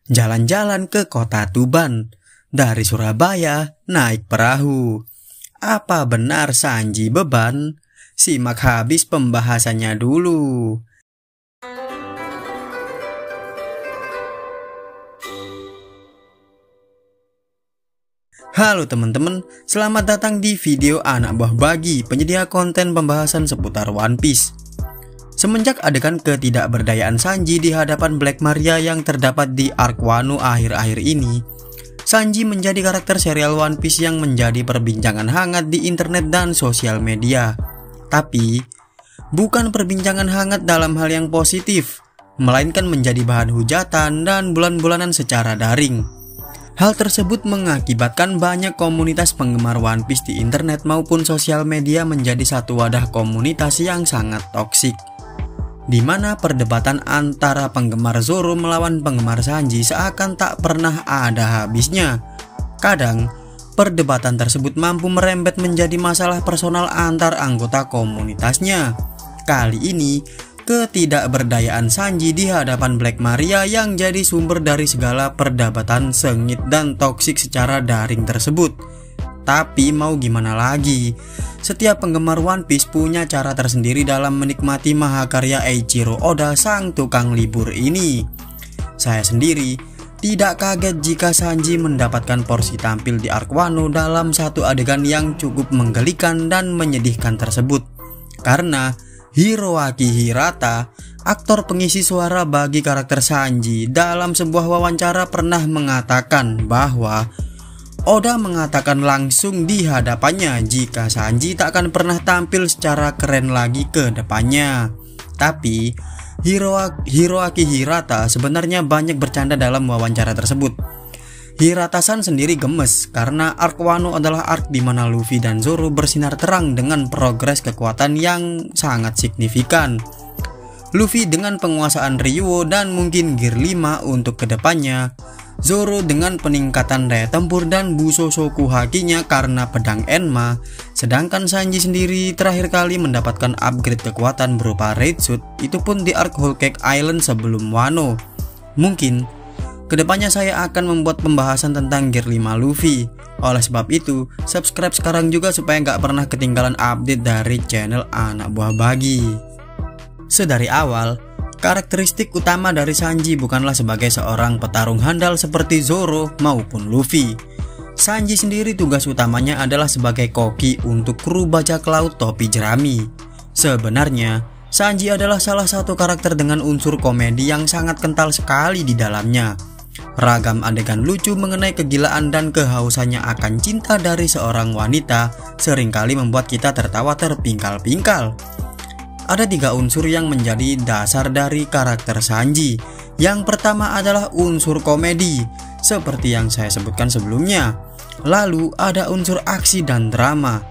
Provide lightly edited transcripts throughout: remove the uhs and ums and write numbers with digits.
Jalan-jalan ke kota Tuban. Dari Surabaya naik perahu. Apa benar Sanji beban? Simak habis pembahasannya dulu. Halo teman-teman, selamat datang di video Anak Buah Bagi, penyedia konten pembahasan seputar One Piece. Semenjak adegan ketidakberdayaan Sanji di hadapan Black Maria yang terdapat di arc Wano akhir-akhir ini, Sanji menjadi karakter serial One Piece yang menjadi perbincangan hangat di internet dan sosial media. Tapi, bukan perbincangan hangat dalam hal yang positif, melainkan menjadi bahan hujatan dan bulan-bulanan secara daring. Hal tersebut mengakibatkan banyak komunitas penggemar One Piece di internet maupun sosial media menjadi satu wadah komunitas yang sangat toksik, di mana perdebatan antara penggemar Zoro melawan penggemar Sanji seakan tak pernah ada habisnya. Kadang, perdebatan tersebut mampu merembet menjadi masalah personal antar anggota komunitasnya. Kali ini, ketidakberdayaan Sanji di hadapan Black Maria yang jadi sumber dari segala perdebatan sengit dan toksik secara daring tersebut. Tapi mau gimana lagi, setiap penggemar One Piece punya cara tersendiri dalam menikmati mahakarya Eiichiro Oda, sang tukang libur ini. Saya sendiri tidak kaget jika Sanji mendapatkan porsi tampil di arc Wano dalam satu adegan yang cukup menggelikan dan menyedihkan tersebut. Karena Hiroaki Hirata, aktor pengisi suara bagi karakter Sanji, dalam sebuah wawancara pernah mengatakan bahwa Oda mengatakan langsung di hadapannya jika Sanji tak akan pernah tampil secara keren lagi ke depannya. Tapi Hiroaki Hirata sebenarnya banyak bercanda dalam wawancara tersebut. Hirata-san sendiri gemes karena arc Wano adalah arc di mana Luffy dan Zoro bersinar terang dengan progres kekuatan yang sangat signifikan. Luffy dengan penguasaan Ryuo dan mungkin Gear 5 untuk kedepannya. Zoro dengan peningkatan daya tempur dan Bushosoku hakinya karena pedang Enma. Sedangkan Sanji sendiri terakhir kali mendapatkan upgrade kekuatan berupa Raid Suit, itu pun di arc Whole Cake Island sebelum Wano. Mungkin kedepannya saya akan membuat pembahasan tentang Gear 5 Luffy. Oleh sebab itu, subscribe sekarang juga supaya nggak pernah ketinggalan update dari channel Anak Buah Bagi. Sedari awal, karakteristik utama dari Sanji bukanlah sebagai seorang petarung handal seperti Zoro maupun Luffy. Sanji sendiri tugas utamanya adalah sebagai koki untuk kru bajak laut topi jerami. Sebenarnya, Sanji adalah salah satu karakter dengan unsur komedi yang sangat kental sekali di dalamnya. Ragam adegan lucu mengenai kegilaan dan kehausannya akan cinta dari seorang wanita seringkali membuat kita tertawa terpingkal-pingkal. Ada 3 unsur yang menjadi dasar dari karakter Sanji. Yang pertama adalah unsur komedi, seperti yang saya sebutkan sebelumnya. Lalu ada unsur aksi dan drama.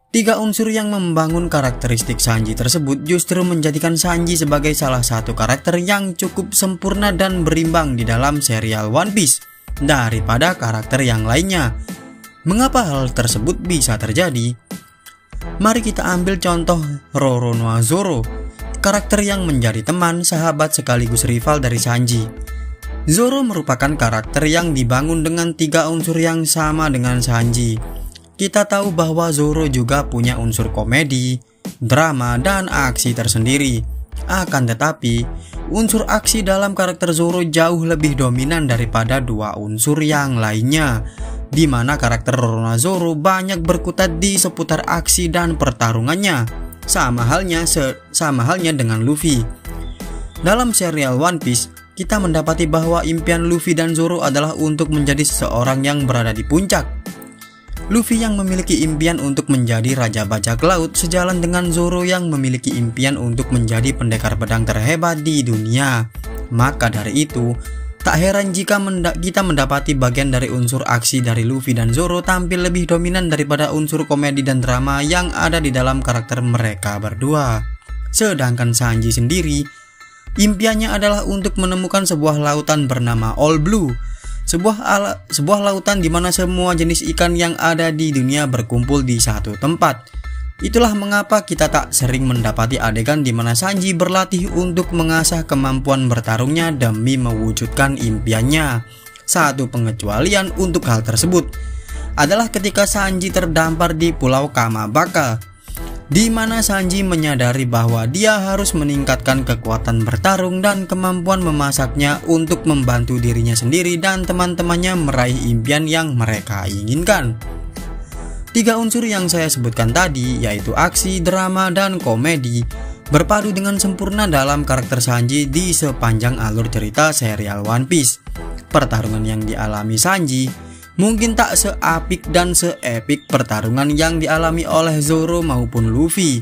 3 unsur yang membangun karakteristik Sanji tersebut justru menjadikan Sanji sebagai salah satu karakter yang cukup sempurna dan berimbang di dalam serial One Piece daripada karakter yang lainnya. Mengapa hal tersebut bisa terjadi? Mari kita ambil contoh Roronoa Zoro, karakter yang menjadi teman, sahabat sekaligus rival dari Sanji. Zoro merupakan karakter yang dibangun dengan 3 unsur yang sama dengan Sanji. Kita tahu bahwa Zoro juga punya unsur komedi, drama, dan aksi tersendiri. Akan tetapi, unsur aksi dalam karakter Zoro jauh lebih dominan daripada 2 unsur yang lainnya, di mana karakter Roronoa Zoro banyak berkutat di seputar aksi dan pertarungannya, sama halnya dengan Luffy. Dalam serial One Piece, kita mendapati bahwa impian Luffy dan Zoro adalah untuk menjadi seseorang yang berada di puncak. Luffy yang memiliki impian untuk menjadi raja bajak laut sejalan dengan Zoro yang memiliki impian untuk menjadi pendekar pedang terhebat di dunia. Maka dari itu, tak heran jika kita mendapati bagian dari unsur aksi dari Luffy dan Zoro tampil lebih dominan daripada unsur komedi dan drama yang ada di dalam karakter mereka berdua. Sedangkan Sanji sendiri, impiannya adalah untuk menemukan sebuah lautan bernama All Blue. Sebuah lautan di mana semua jenis ikan yang ada di dunia berkumpul di satu tempat. Itulah mengapa kita tak sering mendapati adegan di mana Sanji berlatih untuk mengasah kemampuan bertarungnya demi mewujudkan impiannya. Satu pengecualian untuk hal tersebut adalah ketika Sanji terdampar di Pulau Kamabaka, di mana Sanji menyadari bahwa dia harus meningkatkan kekuatan bertarung dan kemampuan memasaknya untuk membantu dirinya sendiri dan teman-temannya meraih impian yang mereka inginkan. Tiga unsur yang saya sebutkan tadi, yaitu aksi, drama, dan komedi, berpadu dengan sempurna dalam karakter Sanji di sepanjang alur cerita serial One Piece. Pertarungan yang dialami Sanji mungkin tak seapik dan seepik pertarungan yang dialami oleh Zoro maupun Luffy.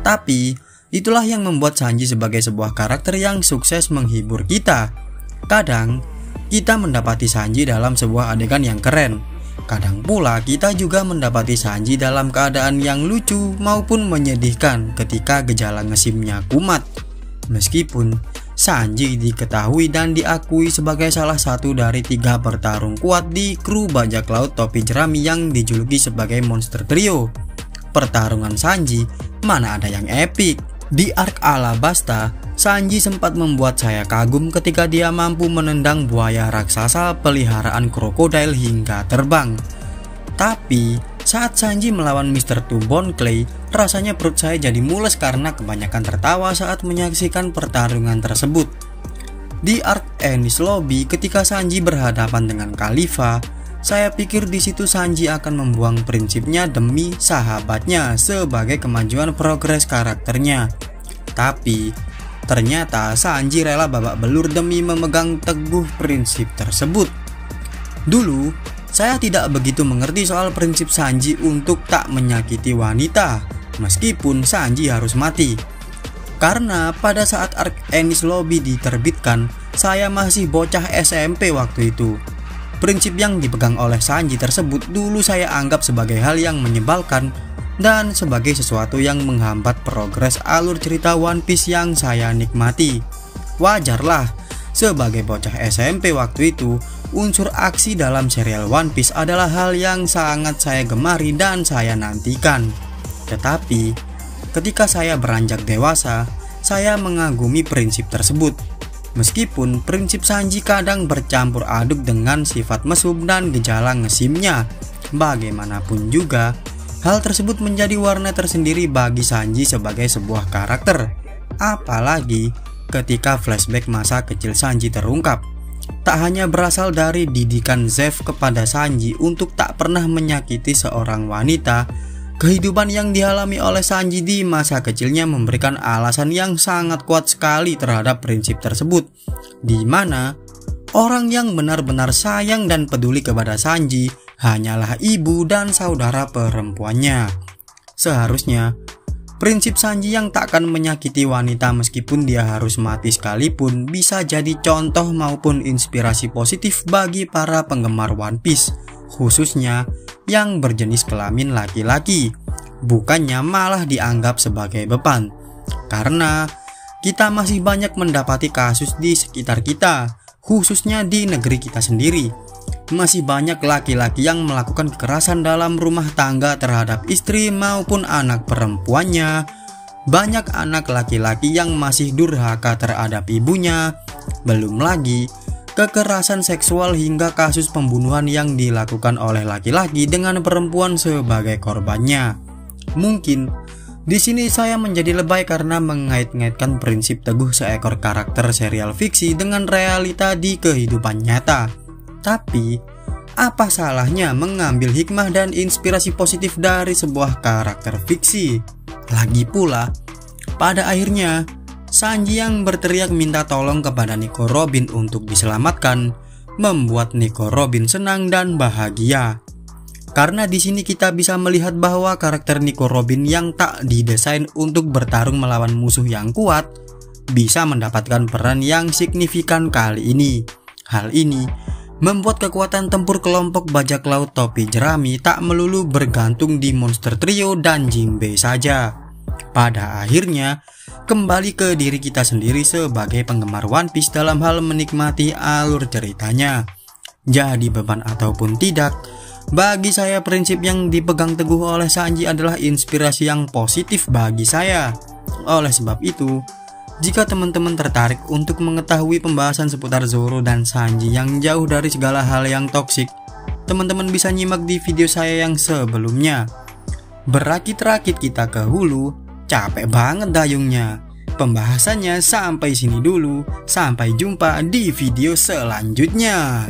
Tapi, itulah yang membuat Sanji sebagai sebuah karakter yang sukses menghibur kita. Kadang, kita mendapati Sanji dalam sebuah adegan yang keren. Kadang pula kita juga mendapati Sanji dalam keadaan yang lucu maupun menyedihkan ketika gejala ngesimnya kumat. Meskipun Sanji diketahui dan diakui sebagai salah satu dari 3 petarung kuat di kru bajak laut topi jerami yang dijuluki sebagai Monster Trio. Pertarungan Sanji mana ada yang epik. Di arc Alabasta, Sanji sempat membuat saya kagum ketika dia mampu menendang buaya raksasa peliharaan krokodil hingga terbang. Tapi, saat Sanji melawan Mr. Two Bone Clay, rasanya perut saya jadi mules karena kebanyakan tertawa saat menyaksikan pertarungan tersebut. Di arc Enies Lobby, ketika Sanji berhadapan dengan Khalifa, saya pikir di situ Sanji akan membuang prinsipnya demi sahabatnya sebagai kemajuan progres karakternya. Tapi ternyata Sanji rela babak belur demi memegang teguh prinsip tersebut. Dulu saya tidak begitu mengerti soal prinsip Sanji untuk tak menyakiti wanita meskipun Sanji harus mati. Karena pada saat arc Enies Lobby diterbitkan, saya masih bocah SMP waktu itu. Prinsip yang dipegang oleh Sanji tersebut dulu saya anggap sebagai hal yang menyebalkan dan sebagai sesuatu yang menghambat progres alur cerita One Piece yang saya nikmati. Wajarlah, sebagai bocah SMP waktu itu, unsur aksi dalam serial One Piece adalah hal yang sangat saya gemari dan saya nantikan. Tetapi, ketika saya beranjak dewasa, saya mengagumi prinsip tersebut. Meskipun prinsip Sanji kadang bercampur aduk dengan sifat mesum dan gejala ngesimnya, bagaimanapun juga, hal tersebut menjadi warna tersendiri bagi Sanji sebagai sebuah karakter. Apalagi ketika flashback masa kecil Sanji terungkap. Tak hanya berasal dari didikan Zeff kepada Sanji untuk tak pernah menyakiti seorang wanita, kehidupan yang dialami oleh Sanji di masa kecilnya memberikan alasan yang sangat kuat sekali terhadap prinsip tersebut, di mana orang yang benar-benar sayang dan peduli kepada Sanji hanyalah ibu dan saudara perempuannya. Seharusnya prinsip Sanji yang tak akan menyakiti wanita meskipun dia harus mati sekalipun bisa jadi contoh maupun inspirasi positif bagi para penggemar One Piece, khususnya yang berjenis kelamin laki-laki, bukannya malah dianggap sebagai beban. Karena kita masih banyak mendapati kasus di sekitar kita, khususnya di negeri kita sendiri. Masih banyak laki-laki yang melakukan kekerasan dalam rumah tangga terhadap istri maupun anak perempuannya. Banyak anak laki-laki yang masih durhaka terhadap ibunya. Belum lagi kekerasan seksual hingga kasus pembunuhan yang dilakukan oleh laki-laki dengan perempuan sebagai korbannya. Mungkin di sini saya menjadi lebay karena mengait-ngaitkan prinsip teguh seekor karakter serial fiksi dengan realita di kehidupan nyata. Tapi, apa salahnya mengambil hikmah dan inspirasi positif dari sebuah karakter fiksi? Lagi pula, pada akhirnya Sanji yang berteriak minta tolong kepada Nico Robin untuk diselamatkan membuat Nico Robin senang dan bahagia. Karena di sini kita bisa melihat bahwa karakter Nico Robin yang tak didesain untuk bertarung melawan musuh yang kuat bisa mendapatkan peran yang signifikan kali ini. Hal ini membuat kekuatan tempur kelompok bajak laut topi jerami tak melulu bergantung di Monster Trio dan Jinbei saja. Pada akhirnya, kembali ke diri kita sendiri sebagai penggemar One Piece dalam hal menikmati alur ceritanya. Jadi beban ataupun tidak, Bagi saya, prinsip yang dipegang teguh oleh Sanji adalah inspirasi yang positif bagi saya. Oleh sebab itu, jika teman-teman tertarik untuk mengetahui pembahasan seputar Zoro dan Sanji yang jauh dari segala hal yang toksik, teman-teman bisa nyimak di video saya yang sebelumnya. Berakit-rakit kita ke hulu, capek banget dayungnya. Pembahasannya sampai sini dulu, sampai jumpa di video selanjutnya.